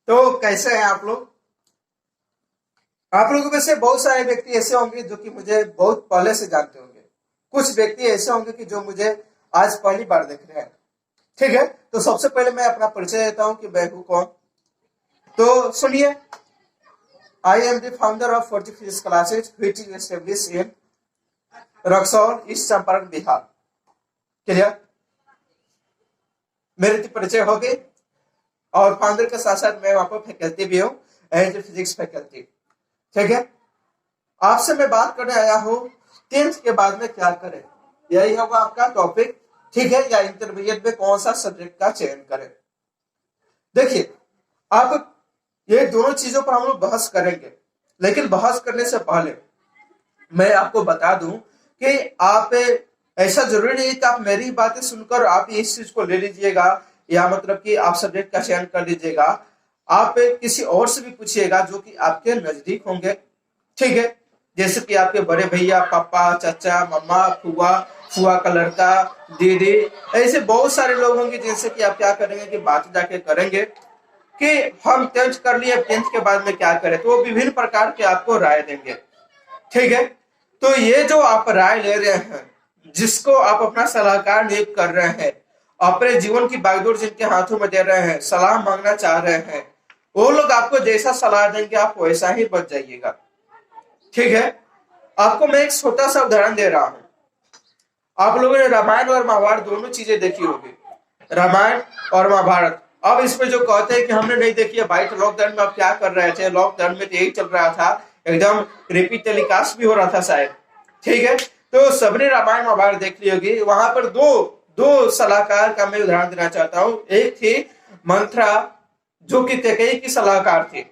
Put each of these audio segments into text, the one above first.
तो कैसे हैं आप लोग? आप लोगों में से बहुत सारे व्यक्ति ऐसे होंगे जो कि मुझे बहुत पहले से जानते होंगे। कुछ व्यक्ति ऐसे होंगे कि जो मुझे आज पहली बार देख रहे हैं। ठीक है, तो सबसे पहले मैं अपना परिचय देता हूं कि मैं हूं कौन। तो सुनिए, I am the founder of 40 physics classes which is established in Raxaul, east Champaran, Bihar. Clear? मेरी परिचय हो गई। और फाउंडर के साथ साथ मैं वहां पर फैकल्टी भी हूँ, एज ए फिजिक्स फैकल्टी। ठीक है, आपसे मैं बात करने आया हूँ 10th के बाद में क्या करें, यही होगा आपका टॉपिक। ठीक है, या इंटरमीडिएट में कौन सा सब्जेक्ट का चयन करें। देखिए, आप ये दोनों चीजों पर हम लोग बहस करेंगे, लेकिन बहस करने से पहले मैं आपको बता दूं कि आप ऐसा जरूरी नहीं कि आप मेरी बातें सुनकर आप इस चीज को ले लीजिएगा या मतलब कि आप सब्जेक्ट का चयन कर लीजिएगा। आप किसी और से भी पूछिएगा जो कि आपके नजदीक होंगे। ठीक है, जैसे कि आपके बड़े भैया, पापा, चाचा, मम्मा, फुआ, फुआ का लड़का, दीदी, ऐसे बहुत सारे लोग होंगे जिनसे कि आप क्या करेंगे कि बात जाके करेंगे कि हम 10th कर लिए, 10th के बाद में क्या करें, तो वो विभिन्न प्रकार के आपको राय देंगे। ठीक है, तो ये जो आप राय ले रहे हैं, जिसको आप अपना सलाहकार नियुक्त कर रहे हैं, अपने जीवन की बागडोर जिनके हाथों में दे रहे हैं, सलाह मांगना चाह रहे हैं, वो लोग आपको जैसा सलाह देंगे आप वैसा ही बच जाइएगा। ठीक है, आपको मैं एक छोटा सा उदाहरण दे रहा हूं। आप लोगों ने रामायण और महाभारत दोनों चीजें देखी होगी, रामायण और महाभारत। अब इसमें जो कहते हैं कि हमने नहीं देखी है भाई, तो लॉकडाउन में आप क्या कर रहे थे? लॉकडाउन में तो यही चल रहा था, एकदम रिपीट टेलीकास्ट भी हो रहा था शायद। ठीक है, तो सबने रामायण महाभारत देख ली होगी। वहां पर दो दो सलाहकार का मैं उदाहरण देना चाहता हूं। एक थी मंथरा, जो कि कैकेयी की सलाहकार थी,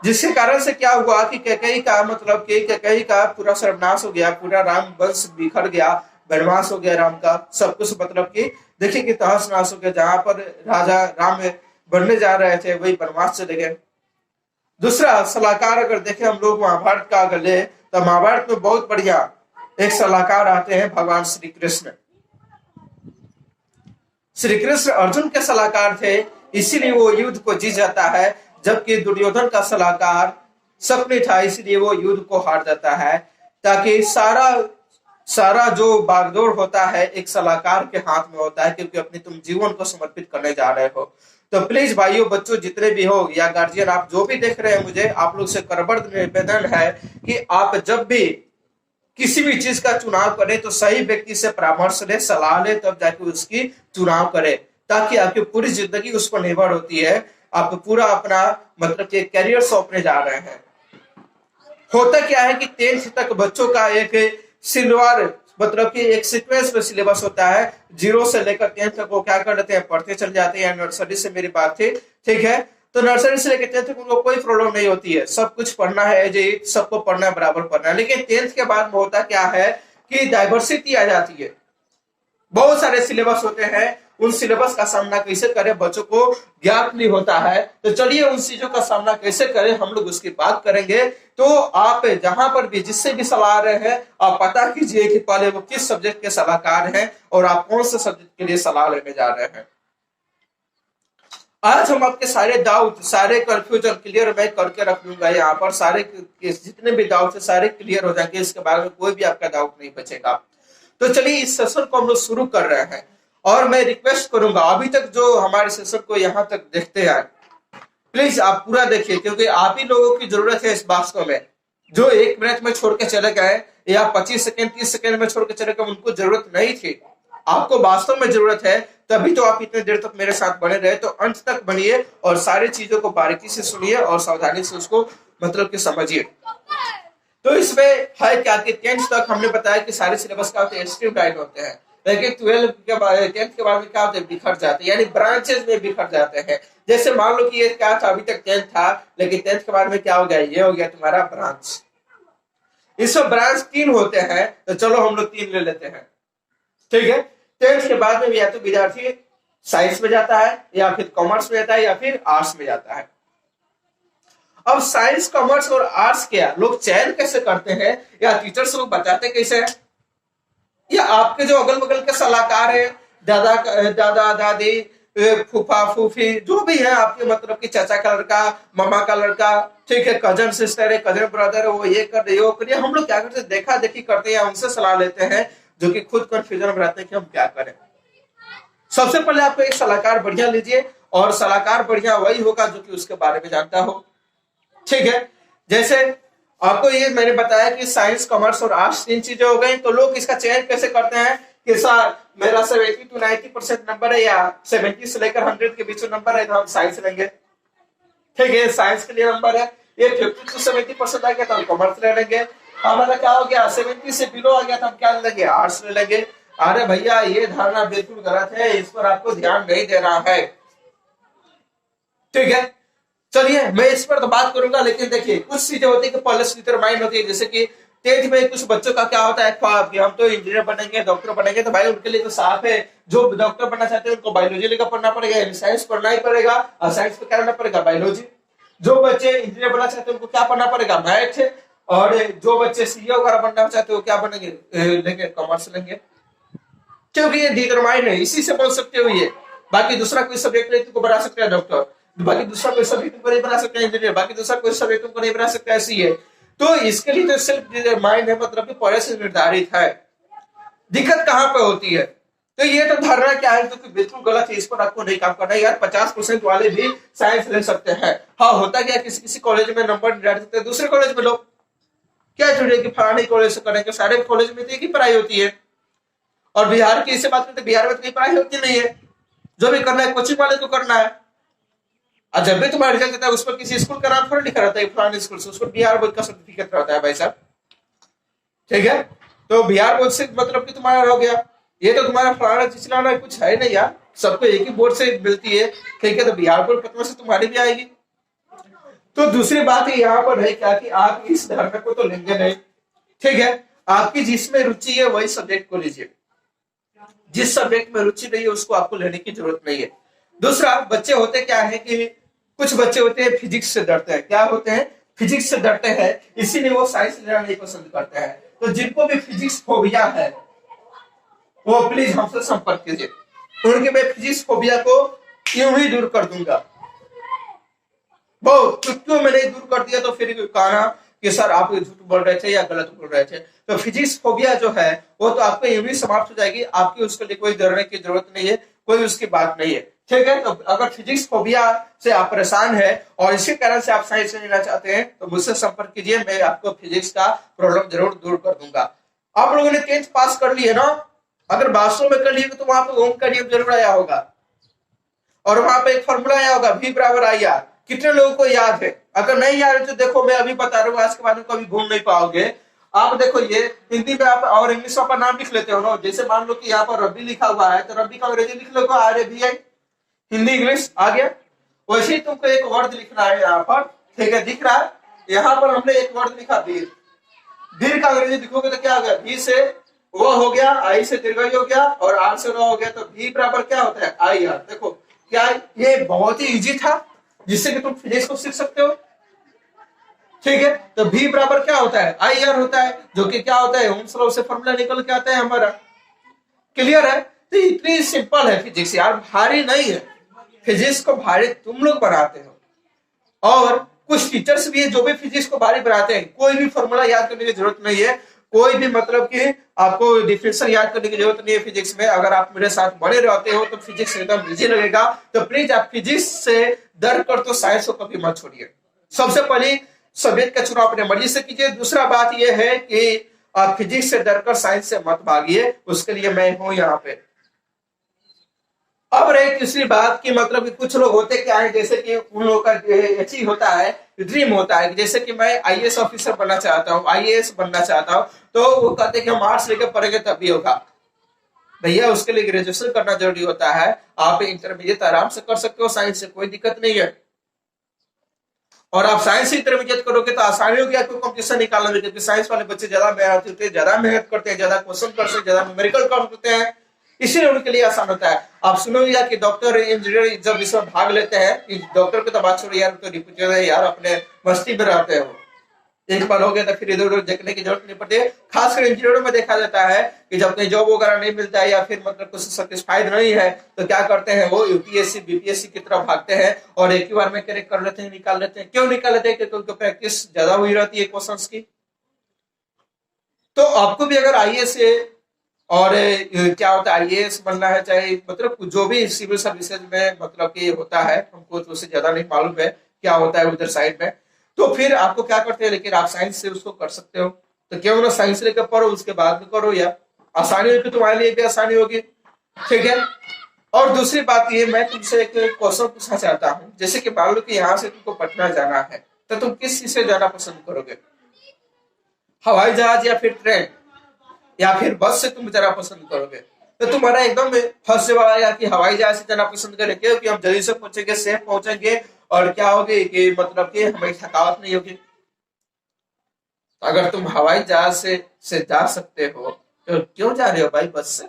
जिसके कारण से क्या हुआ कि कैकेयी का मतलब कि कैकेयी का पूरा सर्वनाश हो गया, पूरा राम वंश बिखर गया, वनवास हो गया राम का, सब कुछ मतलब कि देखिए कि तहस नहस हो गया। जहां पर राजा राम बनने जा रहे थे वही वनवास चले गए। दूसरा सलाहकार अगर देखें हम लोग महाभारत का अगर ले, तो महाभारत में बहुत बढ़िया एक सलाहकार आते हैं, भगवान श्री कृष्ण। श्री कृष्ण अर्जुन के सलाहकार थे, इसीलिए वो युद्ध को जीत जाता है। जबकि दुर्योधन का सलाहकार शकुनी था, इसलिए वो युद्ध को हार जाता है। ताकि सारा सारा जो बागडोर होता है एक सलाहकार के हाथ में होता है, क्योंकि अपने तुम जीवन को समर्पित करने जा रहे हो। तो प्लीज भाइयों, बच्चों, जितने भी हो या गार्जियन, आप जो भी देख रहे हैं, मुझे आप लोग से करबद्ध निवेदन है कि आप जब भी किसी भी चीज का चुनाव करें तो सही व्यक्ति से परामर्श ले, सलाह ले, तब जाके उसकी चुनाव करें, ताकि आपकी पूरी जिंदगी उस पर निर्भर होती है। आप पूरा अपना मतलब कि कैरियर सौंपने जा रहे हैं। होता क्या है कि 10th तक बच्चों का एक सिलवार मतलब कि एक सीक्वेंस में सिलेबस होता है। 0 से लेकर 10th तक वो क्या कर लेते हैं, पढ़ते चल जाते हैं। नर्सरी से मेरी बात थी, ठीक है, तो नर्सरी से लेकर 10th तक उनको कोई प्रॉब्लम नहीं होती है, सब कुछ पढ़ना है, एज ए सबको पढ़ना है, बराबर पढ़ना है। लेकिन 10th के बाद में होता क्या है कि डाइवर्सिटी आ जाती है, बहुत सारे सिलेबस होते हैं, उन सिलेबस का सामना कैसे करें, बच्चों को ज्ञात नहीं होता है। तो चलिए उन चीजों का सामना कैसे करें, हम लोग उसकी बात करेंगे। तो आप जहां पर भी जिससे भी सलाह रहे हैं, आप पता कीजिए कि पहले वो किस सब्जेक्ट के सलाहकार हैं और आप कौन से सब्जेक्ट के लिए सलाह लेने जा रहे हैं। आज हम आपके सारे डाउट, सारे कंफ्यूजन क्लियर मैं करके रख लूंगा यहाँ पर। सारे जितने भी डाउट है सारे क्लियर हो जाएंगे, इसके बारे में कोई भी आपका डाउट नहीं बचेगा। तो चलिए इस सेशन को हम लोग शुरू कर रहे हैं, और मैं रिक्वेस्ट करूंगा अभी तक जो हमारे सेशन को यहां तक देखते हैं, प्लीज आप पूरा देखिए, क्योंकि आप ही लोगों की जरूरत है इस वास्तव में। जो 1 मिनट में छोड़ के चले गए या 25 सेकंड 30 सेकंड में छोड़ के चले गए, उनको जरूरत नहीं थी, आपको वास्तव में जरूरत है। तभी तो आप इतने देर तक मेरे साथ बने रहे। तो अंत तक बनिए और सारी चीजों को बारीकी से सुनिए और सावधानी से उसको मतलब कि समझिए। तो इसमें है क्या कि 10th तक हमने बताया कि सारे सिलेबस का स्ट्रीमलाइन होते हैं, लेकिन 12 के बाद 10th के बाद में क्या होते हैं, बिखर जाते हैं, यानी ब्रांचेस में बिखर जाते हैं। जैसे मान लो कि ये क्या था, अभी तक 10th था, लेकिन 10th के बाद में क्या हो गया, ये हो गया तुम्हारा ब्रांच। इसमें ब्रांच 3 होते हैं, तो चलो हम लोग 3 ले लेते हैं, ठीक है। 10th के बाद में या तो विद्यार्थी साइंस में जाता है, या फिर कॉमर्स में जाता है, या फिर आर्ट्स में जाता है। अब साइंस, कॉमर्स और आर्ट्स क्या लोग चयन कैसे करते हैं, या टीचर्स लोग बताते कैसे हैं, या आपके जो अगल बगल के सलाहकार हैं, दादा दादा दादी, फूफा फूफी जो भी है आपके, मतलब कि चाचा का लड़का, मामा का लड़का, ठीक है, कजन सिस्टर है, कजन ब्रदर है, वो ये कर रहे वो करिए। हम लोग क्या करते हैं, देखा देखी करते हैं, उनसे सलाह लेते हैं, जो कि खुद कंफ्यूजन में रहते हैं कि हम क्या करें। सबसे पहले आपको एक सलाहकार बढ़िया लीजिए, और सलाहकार बढ़िया वही होगा जो कि उसके बारे में जानता हो, ठीक है। जैसे आपको ये मैंने बताया कि साइंस, कॉमर्स और आर्ट्स 3 चीजें हो गई, तो लोग इसका चयन कैसे करते हैं कि सर मेरा 70 to 90% नंबर है, या 70 से लेकर 100 के बीच नंबर है, तो हम साइंस लेंगे, ठीक है, साइंस के लिए नंबर है। ये 50 to 70% आ गया तो हम कॉमर्स ले लेंगे। हमारा क्या हो गया, 70 से बिलो आ गया तो हम क्या ले लेंगे, आर्ट्स ले लेंगे। अरे भैया ये धारणा बिल्कुल गलत है, इस पर आपको ध्यान नहीं देना है, ठीक है। चलिए मैं इस पर तो बात करूंगा, लेकिन देखिए कुछ चीजें होती है कि पहले से डिटरमाइन होती है। जैसे कि 10th में कुछ बच्चों का क्या होता है ख्वाब कि हम तो इंजीनियर बनेंगे, डॉक्टर बनेंगे, तो भाई उनके लिए तो साफ है, जो डॉक्टर बनना चाहते हैं उनको बायोलॉजी लेकर पढ़ना पड़ेगा, साइंस पढ़ना ही पड़ेगा, और साइंस पे क्या करना पड़ेगा, बायोलॉजी। जो बच्चे इंजीनियर बनना चाहते हैं उनको क्या पढ़ना पड़ेगा, मैथ। और जो बच्चे सीए वगैरह बनना चाहते हो क्या बनेंगे, लेंगे कॉमर्स लेंगे, क्योंकि ये डिटरमाइन है, इसी से बोल सकते हो ये। बाकी दूसरा कोई सब्जेक्ट नहीं तुमको बना सकता है डॉक्टर, बाकी दूसरा कोई सब्जेक्ट तुमको नहीं बना सकता है इंजीनियर, बाकी दूसरा कोई सब्जेक्ट तुमको नहीं बना सकता है सीए। तो इसके लिए तो सेल्फ डिटरमाइंड है, मतलब कि पहले से निर्धारित है। दिक्कत कहां पे होती है, तो ये तो धारणा क्या है तो कि बिल्कुल गलत है, इस पर आपको नहीं काम करना है यार। 50% वाले भी साइंस ले सकते हैं। हाँ होता क्या, किसी किसी कॉलेज में नंबर निर्धारित होते हैं, दूसरे कॉलेज में लोग क्या जुड़े कि फलाने कॉलेज से करेंगे, सारे कॉलेज में तो एक ही पढ़ाई होती है। और बिहार की इसे बात करते, बिहार में तो कोई पढ़ाई होती नहीं है, जो भी करना है कोचिंग वाले को करना है। और जब भी तुम्हारा रिजल्ट देता है उस पर किसी स्कूल का नाम थोड़ा लिखा रहता है, फलाने स्कूल से, उसको बिहार बोर्ड का सर्टिफिकेट रहता है भाई साहब, ठीक है। तो बिहार बोर्ड से मतलब कि तुम्हारा हो गया, ये तो तुम्हारा फलाना चिचलाना कुछ है नहीं यार, सबको एक ही बोर्ड से मिलती है, ठीक है। तो बिहार बोर्ड पत्र से तुम्हारी भी आएगी। तो दूसरी बात यहाँ पर है क्या कि आप इस धर्म को तो लेंगे नहीं, ठीक है। आपकी जिसमें रुचि है वही सब्जेक्ट को लीजिए, जिस सब्जेक्ट में रुचि नहीं है उसको आपको लेने की जरूरत नहीं है। दूसरा, बच्चे होते क्या है कि कुछ बच्चे होते हैं फिजिक्स से डरते हैं, क्या होते हैं, फिजिक्स से डरते हैं, इसीलिए वो साइंस लेना नहीं पसंद करते हैं। तो जिनको भी फिजिक्स फोबिया है वो प्लीज हमसे संपर्क कीजिए, उनके मैं फिजिक्स फोबिया को यूं ही दूर कर दूंगा। वो क्यों मैंने दूर कर दिया, तो फिर कहना कि सर आप झूठ बोल रहे थे या गलत बोल रहे थे। तो फिजिक्स फोबिया जो है वो तो आपको यूं ही समाप्त हो जाएगी, आपकी उसके लिए कोई डरने की जरूरत नहीं है, कोई उसकी बात नहीं है, ठीक है। तो अगर फिजिक्स फोबिया से आप परेशान है और इसी कारण से आप साइंस लेना चाहते हैं तो मुझसे संपर्क कीजिए, मैं आपको फिजिक्स का प्रॉब्लम जरूर दूर कर दूंगा। आप लोगों ने 10th पास कर लिए ना, अगर वास्तव में कर लिए तो वहां पर ओम का नियम जरूर आया होगा, और वहां पे एक फॉर्मूला आया होगा V बराबर IR। कितने लोगों को याद है, अगर नहीं याद है तो देखो मैं अभी बता रहा हूँ, आज के बाद में कभी भूल नहीं पाओगे। आप देखो ये हिंदी में आप और इंग्लिश में अपना नाम लिख लेते हो ना, जैसे मान लो कि यहाँ पर रवि लिखा हुआ है तो रवि का अंग्रेजी लिख लो RABI, हिंदी इंग्लिश आ गया। वैसे ही तुमको एक वर्ड लिखना है यहाँ पर, ठीक है, दिख रहा है यहाँ पर हमने एक वर्ड लिखा वीर, वीर का अंग्रेजी लिखोगे तो क्या हो गया, V से वो हो गया, I से दीर्घ हो गया, और R से रो हो गया, तो V बराबर क्या होता है IR। देखो क्या ये बहुत ही इजी था जिससे कि तुम फिजिक्स को सीख सकते हो, ठीक है। तो V बराबर क्या होता है IR होता है, जो कि क्या होता है ओम्स लॉ से फॉर्मूला निकल के आता है हमारा, क्लियर है। तो इतनी सिंपल है फिजिक्स यार, भारी नहीं है। फिजिक्स को भारी तुम लोग बनाते हो, और कुछ टीचर्स भी है जो भी फिजिक्स को भारी बनाते हैं। कोई भी फॉर्मूला याद करने की जरूरत नहीं है, कोई भी मतलब कि आपको डिफिनेशन याद करने की जरूरत नहीं है फिजिक्स में। अगर आप मेरे साथ बने रहते हो तो फिजिक्स एकदम इजी लगेगा। तो प्लीज आप फिजिक्स से डर कर तो साइंस को कभी मत छोड़िए। सबसे पहले सब्जेक्ट का चुनाव अपने मर्जी से कीजिए। दूसरा बात यह है कि आप फिजिक्स से डरकर साइंस से मत भागिए, उसके लिए मैं हूं यहाँ पे। अब रही तीसरी बात की मतलब कि कुछ लोग होते क्या है, जैसे कि उन लोगों का अचीव होता है, ड्रीम होता है, जैसे कि मैं IAS ऑफिसर बनना चाहता हूँ, IAS बनना चाहता हूँ, तो वो कहते हैं कि हम आर्ट्स लेकर पढ़ेंगे तभी होगा। भैया उसके लिए ग्रेजुएशन करना जरूरी होता है, आप इंटरमीडिएट आराम से कर सकते हो, साइंस से कोई दिक्कत नहीं है। और आप साइंस से इंटरमीडिएट करोगे तो आसानी होगी आपको कंपटीशन निकालने में, क्योंकि साइंस वाले बच्चे ज्यादा मेहनत होते हैं, ज्यादा मेहनत करते हैं, ज्यादा क्वेश्चन करते हैं, ज्यादा न्यूमेरिकल करते हैं, इसलिए उनके लिए आसान होता है। आप सुनोगे कि डॉक्टर इंजीनियर जब इसमें भाग लेते हैं, डॉक्टर की तो बात छोड़ो यार, तो रिपोर्टर है यार, अपने मस्ती में रहते हो, एक बार हो गया तो फिर इधर उधर देखने की जरूरत नहीं पड़ती है। खासकर इंजीनियरों में देखा जाता है कि जब कहीं जॉब वगैरह नहीं मिलता है या फिर मतलब कुछ सेटिस्फाइड नहीं है तो क्या करते हैं, वो यूपीएससी बीपीएससी की तरफ भागते हैं और एक ही बार में क्रैक कर लेते हैं, निकाल लेते हैं। क्यों निकाल लेते हैं? क्योंकि उनको प्रैक्टिस ज्यादा हुई रहती है क्वेश्चंस की। तो आपको भी अगर आईएएस और क्या होता है आईएएस बनना है, चाहे मतलब जो भी सिविल सर्विसेज में मतलब कि होता है, हमको तो उससे ज्यादा नहीं मालूम है क्या होता है उधर साइड में, तो फिर आपको क्या करते हैं, लेकिन आप साइंस से उसको कर सकते हो। तो क्यों ना साइंस लेकर पढ़ो, उसके बाद में करो, या आसानी होगी तुम्हारे लिए भी आसानी होगी। ठीक है। और दूसरी बात ये, मैं तुमसे एक क्वेश्चन पूछना चाहता हूँ। जैसे कि मान लो कि यहाँ से तुमको पटना जाना है, तो तुम किस चीज से जाना पसंद करोगे? हवाई जहाज या फिर ट्रेन या फिर बस से तुम जाना पसंद करोगे? तो तुम्हारा एकदम फर्स्ट जवाब आएगा कि हवाई जहाज से जाना पसंद करेंगे, क्योंकि हम जल्दी से पहुंचेंगे, सेफ पहुंचेंगे, और क्या होगी कि मतलब कि हमें थकावट नहीं होगी। अगर तुम हवाई जहाज से जा सकते हो तो क्यों जा रहे हो भाई बस से?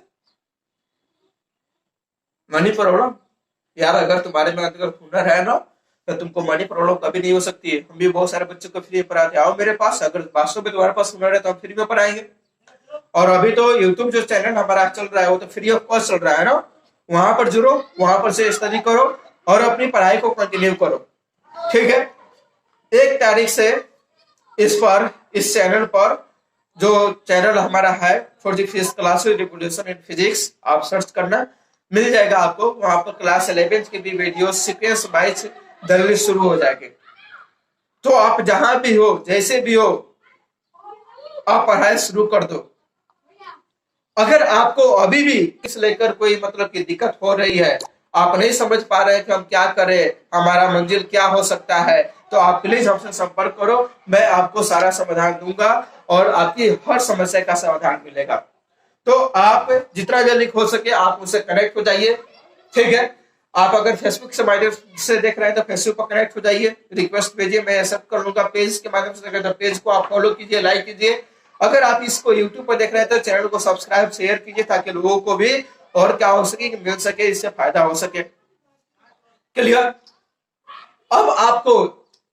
मनी प्रॉब्लम यार, अगर तुम्हारे में अगर हुनर है ना तो तुमको मनी प्रॉब्लम कभी नहीं हो सकती है। हम भी बहुत सारे बच्चों को फ्री में पढ़ाते, आओ मेरे पास, अगर वास्तव में तुम्हारे पास हुनर है तो हम फ्री में पढ़ाएंगे। और अभी तो यूट्यूब जो चैनल हमारा चल रहा है वो तो फ्री ऑफ कॉस्ट चल रहा है ना, वहां पर जुड़ो, वहां पर से स्टडी करो और अपनी पढ़ाई को कंटिन्यू करो। ठीक है। 1 तारीख से इस चैनल पर, जो चैनल हमारा है for the physics class revolution in physics, आप सर्च करना, मिल जाएगा आपको। वहां पर क्लास 11 की भी वीडियो सीक्वेंस वाइज दर्ज शुरू हो जाएगी। तो आप जहां भी हो, जैसे भी हो, आप पढ़ाई शुरू कर दो। अगर आपको अभी भी इस लेकर कोई मतलब की दिक्कत हो रही है, आप नहीं समझ पा रहे हैं कि हम क्या करें, हमारा मंजिल क्या हो सकता है, तो आप प्लीज हमसे संपर्क करो, मैं आपको सारा समाधान दूंगा और आपकी हर समस्या का समाधान मिलेगा। तो आप जितना जल्दी हो सके आप उससे कनेक्ट हो जाइए। ठीक है। आप अगर फेसबुक से माध्यम से देख रहे हैं तो फेसबुक पर कनेक्ट हो जाइए, रिक्वेस्ट भेजिए, मैं एक्सेप्ट कर लूंगा। पेज के माध्यम से देख रहे हैं तो पेज को आप फॉलो कीजिए, लाइक कीजिए। अगर आप इसको यूट्यूब पर देख रहे हैं तो चैनल को सब्सक्राइब शेयर कीजिए, ताकि लोगों को भी और क्या हो सके, मिल सके, इससे फायदा हो सके। क्लियर? अब आपको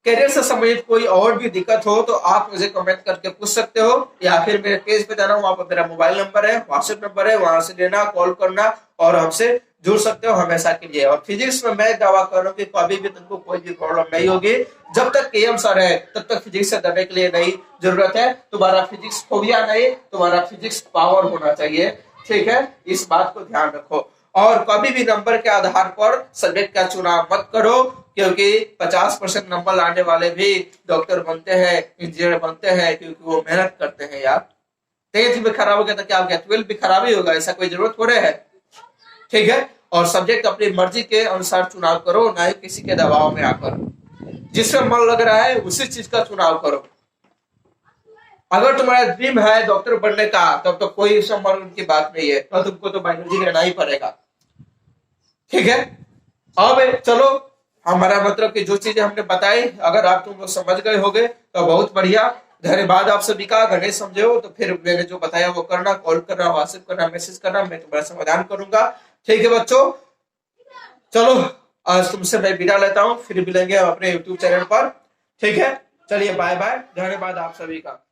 करियर से संबंधित कोई और भी दिक्कत हो तो आप मुझे कमेंट करके पूछ सकते हो, या फिर मेरे पेज पे जाना, वहां पर मेरा मोबाइल नंबर है, व्हाट्सएप नंबर है, वहां से लेना, कॉल करना और हमसे जुड़ सकते हो हमेशा के लिए। और फिजिक्स में मैं दावा कर रहा हूँ कि कभी भी तुमको कोई भी प्रॉब्लम नहीं होगी। जब तक केएम सर है तब तक फिजिक्स से डरने के लिए नहीं जरूरत है। तुम्हारा फिजिक्स फोबिया नहीं, तुम्हारा फिजिक्स पावर होना चाहिए। ठीक है, इस बात को ध्यान रखो। और कभी भी नंबर के आधार पर सब्जेक्ट का चुनाव मत करो, क्योंकि 50% नंबर लाने वाले भी डॉक्टर बनते हैं, इंजीनियर बनते हैं, क्योंकि वो मेहनत करते हैं यार। 10th भी खराब हो गया तो क्या हो गया, 12th भी खराब ही होगा, ऐसा कोई जरूरत थोड़े है। ठीक है। और सब्जेक्ट अपनी मर्जी के अनुसार चुनाव करो, ना ही किसी के दबाव में आकर। जिसमें मन लग रहा है उसी चीज का चुनाव करो। अगर तुम्हारा ड्रीम है डॉक्टर बनने का, तब तो कोई संबंध की बात नहीं है, तो तुमको तो बायोलॉजी लेना ही पड़ेगा। ठीक है। अब चलो, हमारा मतलब कि जो चीजें हमने बताई, अगर आप तुम लोग समझ गए होगे तो बहुत बढ़िया। धन्यवाद आप सभी का। अगर नहीं समझे हो तो फिर मैंने जो बताया वो करना, कॉल करना, व्हाट्सएप करना, मैसेज करना, मैं तुम्हारा समाधान करूंगा। ठीक है बच्चों, चलो आज तुमसे मैं विदा लेता हूँ, फिर मिलेंगे अपने यूट्यूब चैनल पर। ठीक है, चलिए बाय बाय, धन्यवाद आप सभी का।